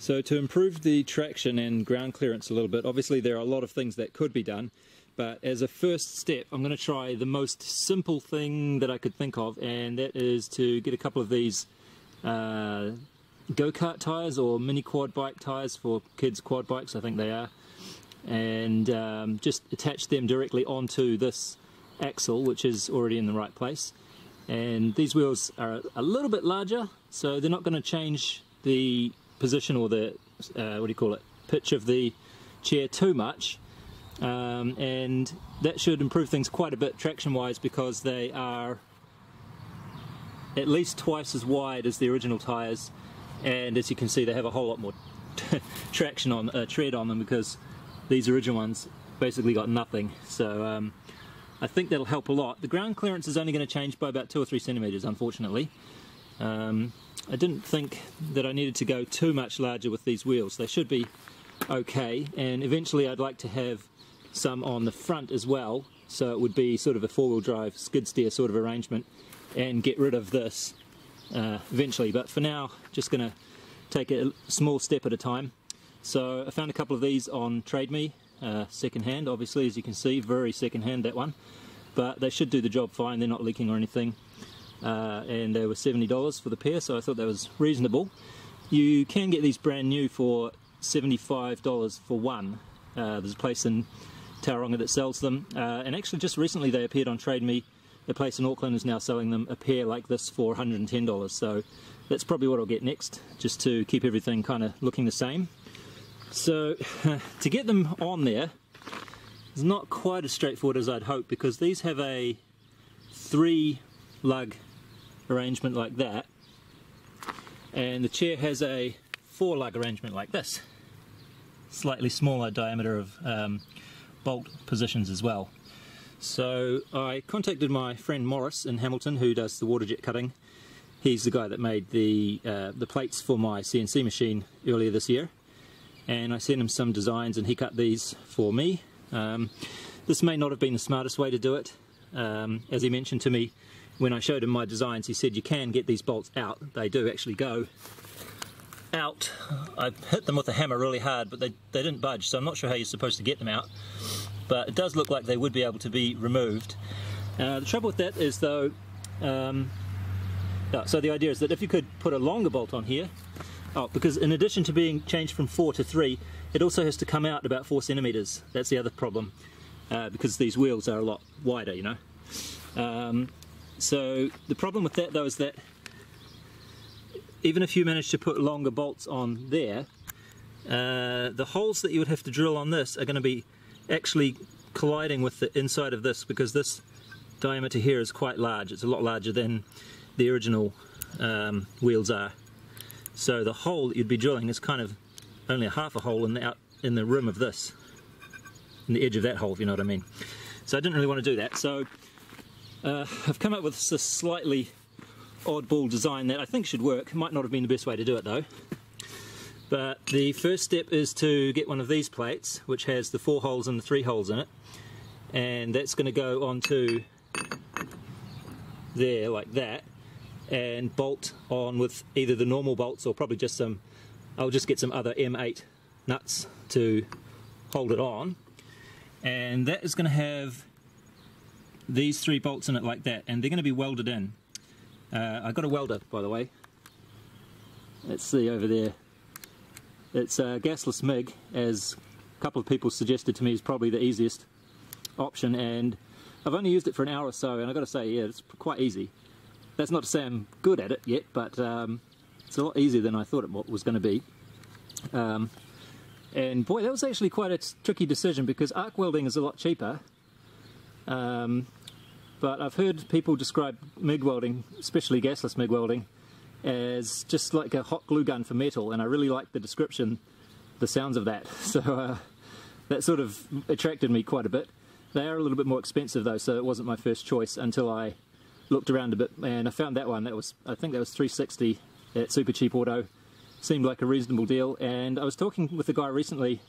So to improve the traction and ground clearance a little bit, obviously there are a lot of things that could be done, but as a first step I'm going to try the most simple thing that I could think of, and that is to get a couple of these go-kart tyres or mini quad bike tyres for kids' quad bikes, I think they are, and just attach them directly onto this axle, which is already in the right place. And these wheels are a little bit larger, so they're not going to change the position or the pitch of the chair too much, and that should improve things quite a bit traction wise, because they are at least twice as wide as the original tyres, and as you can see they have a whole lot more traction on tread on them, because these original ones basically got nothing. So I think that'll help a lot. The ground clearance is only going to change by about 2 or 3 centimeters, unfortunately. I didn't think that I needed to go too much larger with these wheels. They should be okay, and eventually I'd like to have some on the front as well, so it would be sort of a four-wheel drive skid steer sort of arrangement, and get rid of this eventually. But for now, just going to take a small step at a time. So I found a couple of these on Trade Me, second hand, obviously, as you can see, very second hand, that one, but they should do the job fine. They're not leaking or anything. And they were $70 for the pair, so I thought that was reasonable. You can get these brand new for $75 for one. There's a place in Tauranga that sells them, and actually just recently they appeared on Trade Me. A place in Auckland is now selling them a pair like this for $110, so that's probably what I'll get next, just to keep everything kind of looking the same. So to get them on there is not quite as straightforward as I'd hoped, because these have a 3-lug arrangement like that, and the chair has a 4-lug arrangement like this, slightly smaller diameter of bolt positions as well. So I contacted my friend Morris in Hamilton, who does the water jet cutting. He's the guy that made the plates for my CNC machine earlier this year, and I sent him some designs and he cut these for me. This may not have been the smartest way to do it. As he mentioned to me when I showed him my designs, he said you can get these bolts out. They do actually go out. I hit them with a hammer really hard, but they didn't budge, so I'm not sure how you're supposed to get them out, but it does look like they would be able to be removed. The trouble with that is though, so the idea is that if you could put a longer bolt on here, because in addition to being changed from 4 to 3, it also has to come out about 4 centimeters. That's the other problem, because these wheels are a lot wider, you know. So the problem with that though is that even if you manage to put longer bolts on there, the holes that you would have to drill on this are going to be actually colliding with the inside of this, because this diameter here is quite large. It's a lot larger than the original wheels are. So the hole that you'd be drilling is kind of only a half a hole in the rim of this, in the edge of that hole, if you know what I mean. So I didn't really want to do that. So I've come up with this slightly oddball design that I think should work. It might not have been the best way to do it though. But the first step is to get one of these plates, which has the 4 holes and the 3 holes in it, and that's going to go onto there like that, and bolt on with either the normal bolts or probably just some, I'll just get some other M8 nuts to hold it on, and that is going to have these 3 bolts in it like that, and they're going to be welded in. I got a welder, by the way. Let's see over there. It's a gasless MIG, as a couple of people suggested to me is probably the easiest option, and I've only used it for an hour or so, and I've got to say, yeah, it's quite easy. That's not to say I'm good at it yet, but it's a lot easier than I thought it was going to be. And boy, that was actually quite a tricky decision, because arc welding is a lot cheaper. But I've heard people describe MIG welding, especially gasless MIG welding, as just like a hot glue gun for metal, and I really like the description, the sounds of that. So that sort of attracted me quite a bit. They are a little bit more expensive though, so it wasn't my first choice until I looked around a bit, and I found that one. That was, I think that was $360 at Super Cheap Auto. Seemed like a reasonable deal, and I was talking with a guy recently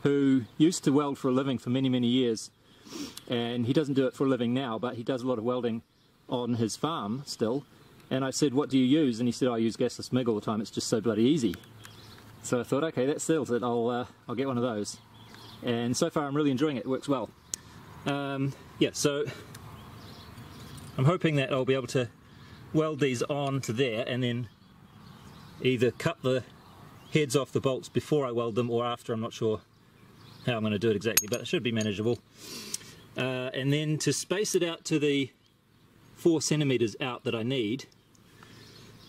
who used to weld for a living for many, many years, and he doesn't do it for a living now, but he does a lot of welding on his farm still. And I said, what do you use? And he said, I use gasless MIG all the time, it's just so bloody easy. So I thought, okay, that settles it, I'll get one of those. And so far I'm really enjoying it, it works well. Yeah, so I'm hoping that I'll be able to weld these on to there and then either cut the heads off the bolts before I weld them or after. I'm not sure how I'm going to do it exactly, but it should be manageable. And then to space it out to the 4 centimeters out that I need,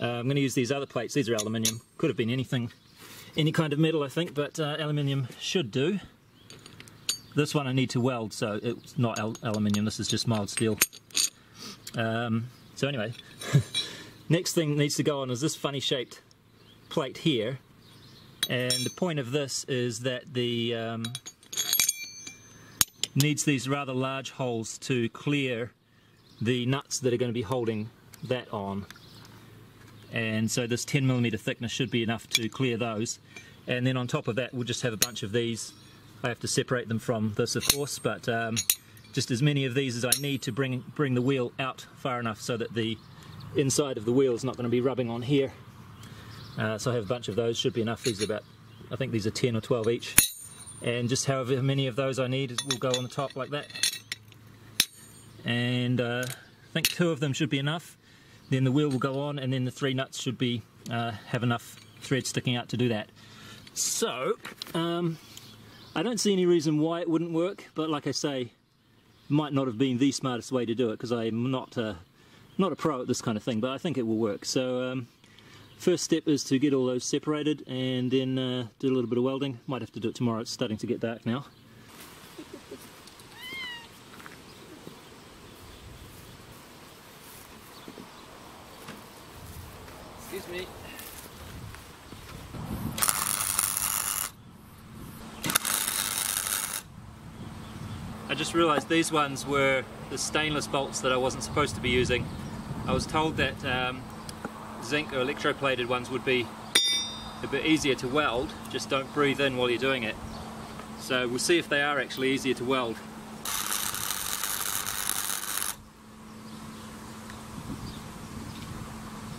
I'm going to use these other plates. These are aluminium. Could have been anything, any kind of metal I think, but aluminium should do. This one I need to weld, so it's not aluminium, this is just mild steel. So anyway, next thing needs to go on is this funny shaped plate here, and the point of this is that the needs these rather large holes to clear the nuts that are going to be holding that on. And so this 10mm thickness should be enough to clear those. And then on top of that we'll just have a bunch of these. I have to separate them from this of course, but just as many of these as I need to bring the wheel out far enough so that the inside of the wheel is not going to be rubbing on here. So I have a bunch of those, should be enough. These are about, I think these are 10 or 12 each. And just however many of those I need will go on the top like that. And I think 2 of them should be enough. Then the wheel will go on and then the 3 nuts should be have enough thread sticking out to do that. So, I don't see any reason why it wouldn't work, but like I say, it might not have been the smartest way to do it because I'm not a pro at this kind of thing, but I think it will work. So first step is to get all those separated and then do a little bit of welding. Might have to do it tomorrow, it's starting to get dark now. Excuse me. I just realised these ones were the stainless bolts that I wasn't supposed to be using. I was told that zinc or electroplated ones would be a bit easier to weld, just don't breathe in while you're doing it. So we'll see if they are actually easier to weld.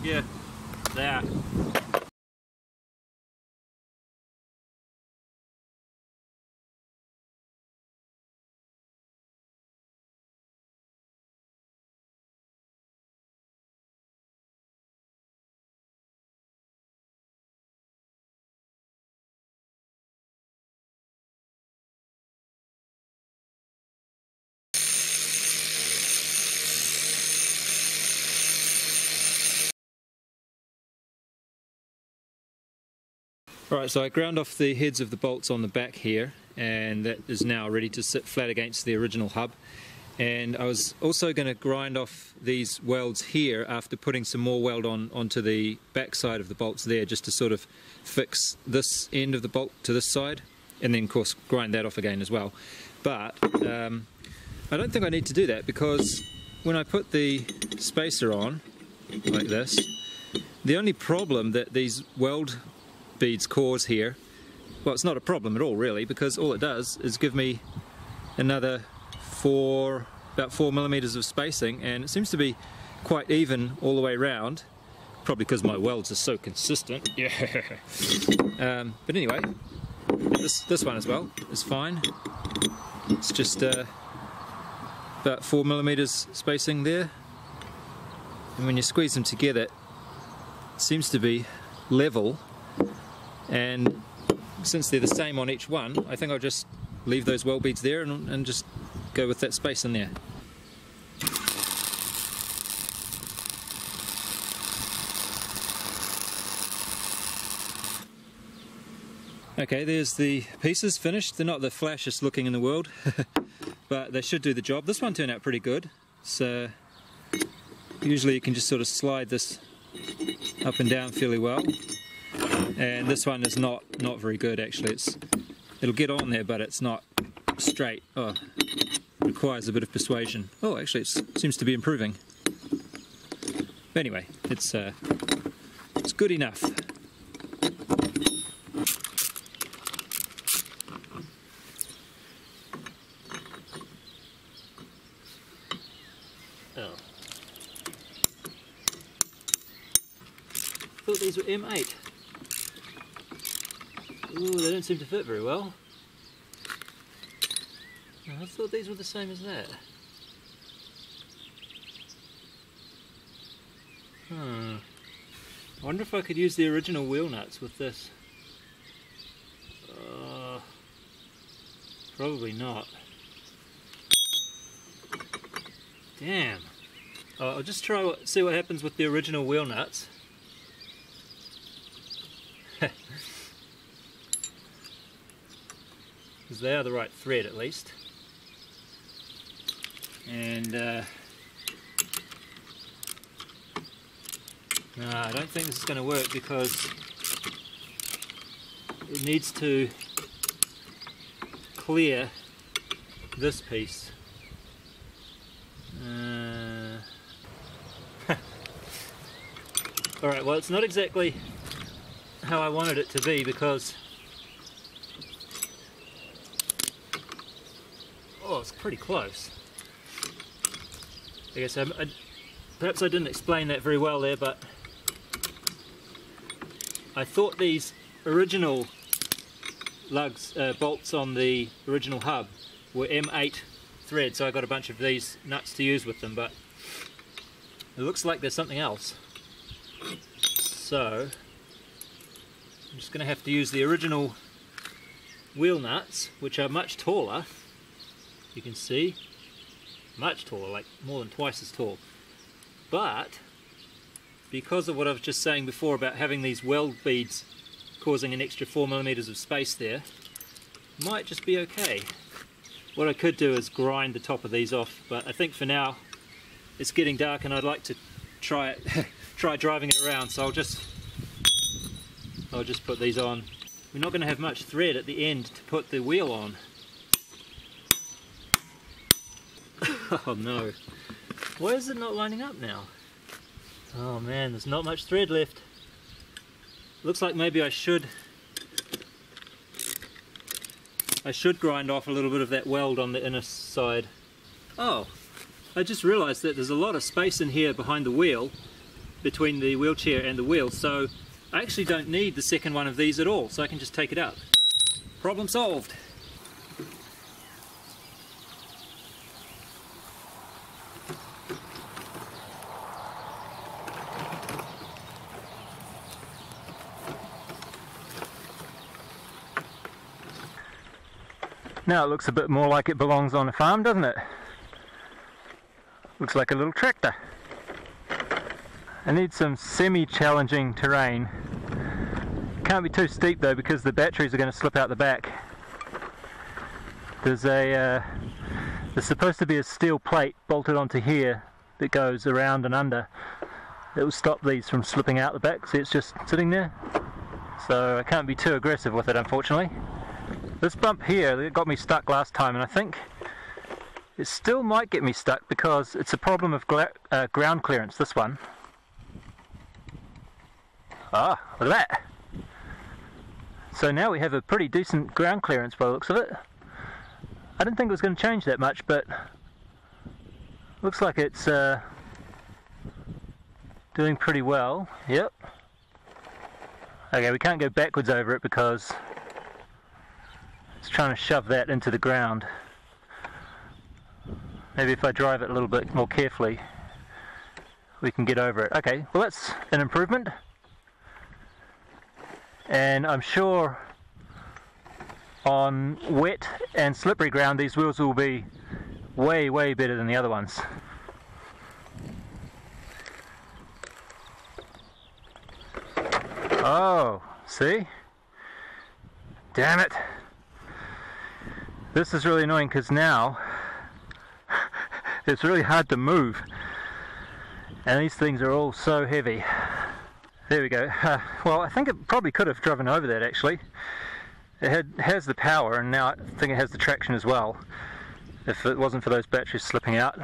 Yeah, they are. Right, so I ground off the heads of the bolts on the back here, and that is now ready to sit flat against the original hub. And I was also going to grind off these welds here after putting some more weld onto the back side of the bolts there, just to sort of fix this end of the bolt to this side, and then of course grind that off again as well. But I don't think I need to do that, because when I put the spacer on like this, the only problem that these weld beads cause here, well, it's not a problem at all really, because all it does is give me another about 4 millimeters of spacing, and it seems to be quite even all the way around, probably because my welds are so consistent. Yeah. But anyway, this one as well is fine. It's just about 4 millimeters spacing there, and when you squeeze them together it seems to be level. And since they're the same on each one, I think I'll just leave those weld beads there and just go with that space in there. Okay, there's the pieces finished. They're not the flashiest looking in the world, but they should do the job. This one turned out pretty good. So usually you can just sort of slide this up and down fairly well. And this one is not very good actually. It'll get on there, but it's not straight. Oh, requires a bit of persuasion. Oh, actually it seems to be improving. But anyway, it's good enough. Oh. I thought these were M8. Ooh, they don't seem to fit very well. I thought these were the same as that. I wonder if I could use the original wheel nuts with this. Probably not. Damn. I'll just see what happens with the original wheel nuts. Because they are the right thread at least. And no, I don't think this is going to work because it needs to clear this piece. Alright, well, it's not exactly how I wanted it to be because it's pretty close. I guess perhaps I didn't explain that very well there, but I thought these original lugs, bolts on the original hub were M8 thread, so I got a bunch of these nuts to use with them, but it looks like there's something else. So I'm just going to have to use the original wheel nuts, which are much taller. You can see, much taller, like more than twice as tall. But because of what I was just saying before about having these weld beads causing an extra 4mm of space there, might just be okay. What I could do is grind the top of these off, but I think for now it's getting dark and I'd like to try driving it around, so I'll just put these on. We're not going to have much thread at the end to put the wheel on. Oh no, why is it not lining up now? Oh man, there's not much thread left. Looks like maybe I should grind off a little bit of that weld on the inner side. Oh, I just realized that there's a lot of space in here behind the wheel, between the wheelchair and the wheel, so I actually don't need the second one of these at all, so I can just take it out. Problem solved. Now it looks a bit more like it belongs on a farm, doesn't it? Looks like a little tractor. I need some semi-challenging terrain. Can't be too steep though because the batteries are going to slip out the back. There's supposed to be a steel plate bolted onto here that goes around and under. It will stop these from slipping out the back. See, it's just sitting there. So I can't be too aggressive with it, unfortunately. This bump here, it got me stuck last time, and I think it still might get me stuck because it's a problem of ground clearance, this one. Ah, look at that! So now we have a pretty decent ground clearance by the looks of it. I didn't think it was going to change that much, but looks like it's doing pretty well. Yep. Okay, we can't go backwards over it because it's trying to shove that into the ground. Maybe if I drive it a little bit more carefully, we can get over it. Okay, well that's an improvement. And I'm sure on wet and slippery ground these wheels will be way, way better than the other ones. Oh, see? Damn it! This is really annoying because now it's really hard to move, and these things are all so heavy. There we go. Well, I think it probably could have driven over that actually. It has the power, and now I think it has the traction as well, if it wasn't for those batteries slipping out.